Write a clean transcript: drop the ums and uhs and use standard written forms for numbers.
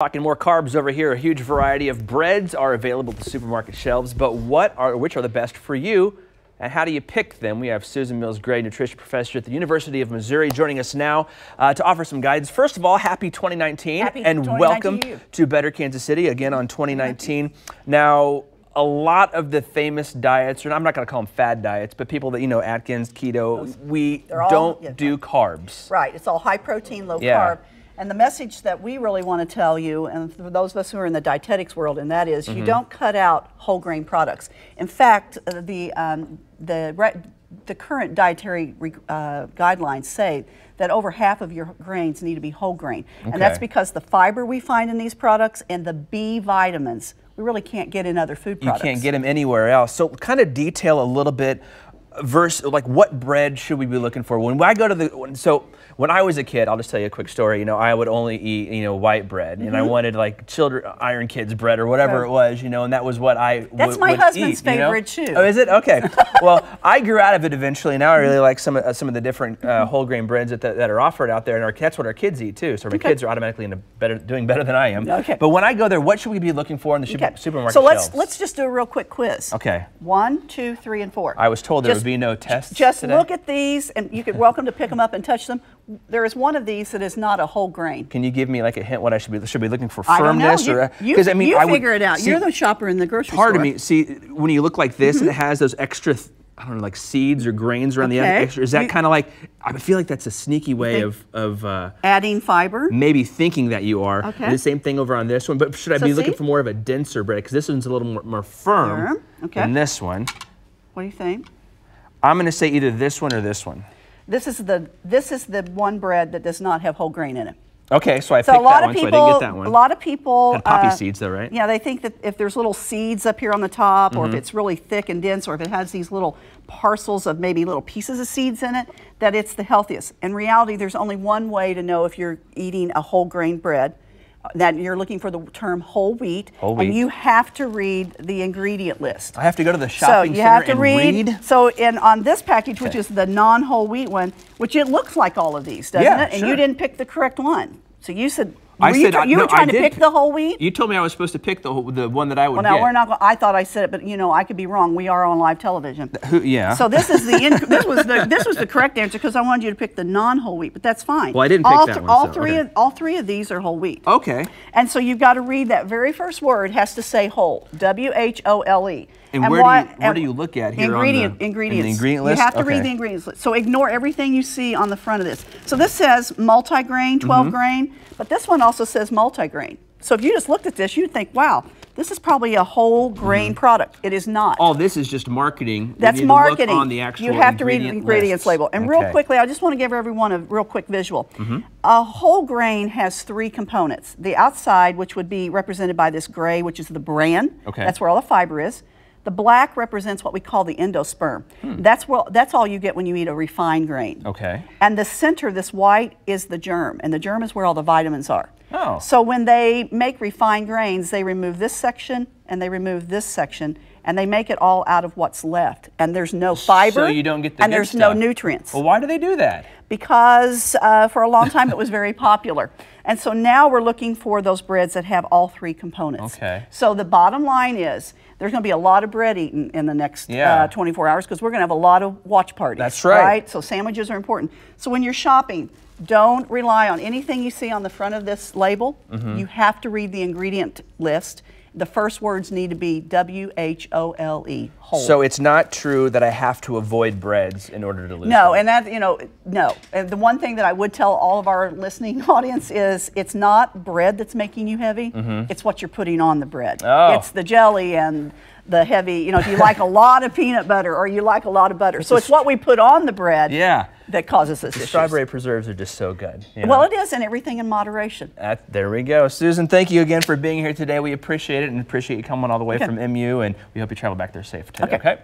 Talking more carbs over here. A huge variety of breads are available at the supermarket shelves, but which are the best for you, and how do you pick them? We have Susan Mills Gray, nutrition professor at the University of Missouri, joining us now to offer some guidance. First of all, happy 2019, and welcome to Better Kansas City again on 2019. Now, a lot of the famous diets, or I'm not going to call them fad diets, but people that, you know, Atkins, keto, we don't do carbs. Right. It's all high protein, low carb. And the message that we really want to tell you, and for those of us who are in the dietetics world, and that is you don't cut out whole grain products. In fact, the current dietary guidelines say that over half of your grains need to be whole grain. And that's because the fiber we find in these products and the B vitamins, we really can't get in other food products. You can't get them anywhere else. So kind of detail a little bit, like what bread should we be looking for? When I go to when I was a kid, I'll just tell you a quick story. You know, I would only eat, you know, white bread, and I wanted like Iron Kids bread or whatever it was, you know, and that was what I would eat. That's my husband's favorite too. Oh, is it? Okay. Well, I grew out of it eventually. Now I really like some of the different whole grain breads that are offered out there, and that's what our kids eat too. So my kids are automatically doing better than I am. Okay. But when I go there, what should we be looking for in the supermarket so shelves? let's just do a real quick quiz. Okay. 1, 2, 3, and 4. I was told there would be no tests Just today. look at these, and you could welcome to pick them up and touch them. There is one of these that is not a whole grain. Can you give me like a hint what I should be looking for? I don't know. Firmness, or because I mean, you figure it out. You're the shopper in the grocery store. Part of me, see, when you look like this and it has those extra, I don't know, like seeds or grains around the extra. Is that kind of like? I feel like that's a sneaky way of adding fiber. Maybe thinking that you are. Okay. And the same thing over on this one. But should I be looking for more of a denser bread? Because this one's a little more firm than this one. What do you think? I'm going to say either this one or this one. This is the one bread that does not have whole grain in it. Okay, so I picked that one, so I didn't get that one. A lot of people had poppy seeds though, right? Yeah, they think that if there's little seeds up here on the top, or if it's really thick and dense, or if it has these little parcels of maybe little pieces of seeds in it, that it's the healthiest. In reality, there's only one way to know if you're eating a whole grain bread. That you're looking for the term whole wheat, and you have to read the ingredient list. I have to go to the shopping center and read? So on this package, which is the non-whole wheat one, which it looks like all of these, doesn't it? And you didn't pick the correct one. So you said, you were trying to pick the whole wheat? You told me I was supposed to pick the one that I would get. Well, now we're not. I thought I said it, but you know, I could be wrong. We are on live television. Yeah. So this is this was the correct answer because I wanted you to pick the non-whole wheat, but that's fine. Well, I didn't pick that one. All three of these are whole wheat. Okay. And so you've got to read that very first word has to say whole. W-H-O-L-E. And where do you look at here? Ingredients. In the ingredient list? You have to read the ingredients list. So ignore everything you see on the front of this. So this says multigrain, 12 grain, but this one also says multigrain. So if you just looked at this, you'd think, wow, this is probably a whole grain product. It is not. Oh, this is just marketing. That's marketing. On the actual you have to read the ingredients label. And real quickly, I just want to give everyone a real quick visual. A whole grain has 3 components. The outside, which would be represented by this gray, which is the bran. That's where all the fiber is. The black represents what we call the endosperm. That's all you get when you eat a refined grain. And the center, this white, is the germ, and the germ is where all the vitamins are. So when they make refined grains, they remove this section and they remove this section, and they make it all out of what's left. And there's no fiber, so you don't get the and there's no nutrients. Well, why do they do that? Because for a long time it was very popular. And so now we're looking for those breads that have all 3 components. So the bottom line is there's going to be a lot of bread eaten in the next 24 hours because we're going to have a lot of watch parties. That's right. So sandwiches are important. So when you're shopping, don't rely on anything you see on the front of this label. You have to read the ingredient list. The first words need to be W-H-O-L-E, whole. So it's not true that I have to avoid breads in order to lose weight. And that, no. And the one thing that I would tell all of our listening audience is it's not bread that's making you heavy. It's what you're putting on the bread. It's the jelly and the heavy, if you like a lot of peanut butter or you like a lot of butter. So it's what we put on the bread that causes us issues. Strawberry preserves are just so good. Well, it is, and everything in moderation. There we go. Susan, thank you again for being here today. We appreciate it and appreciate you coming all the way from MU, and we hope you travel back there safe today. Okay?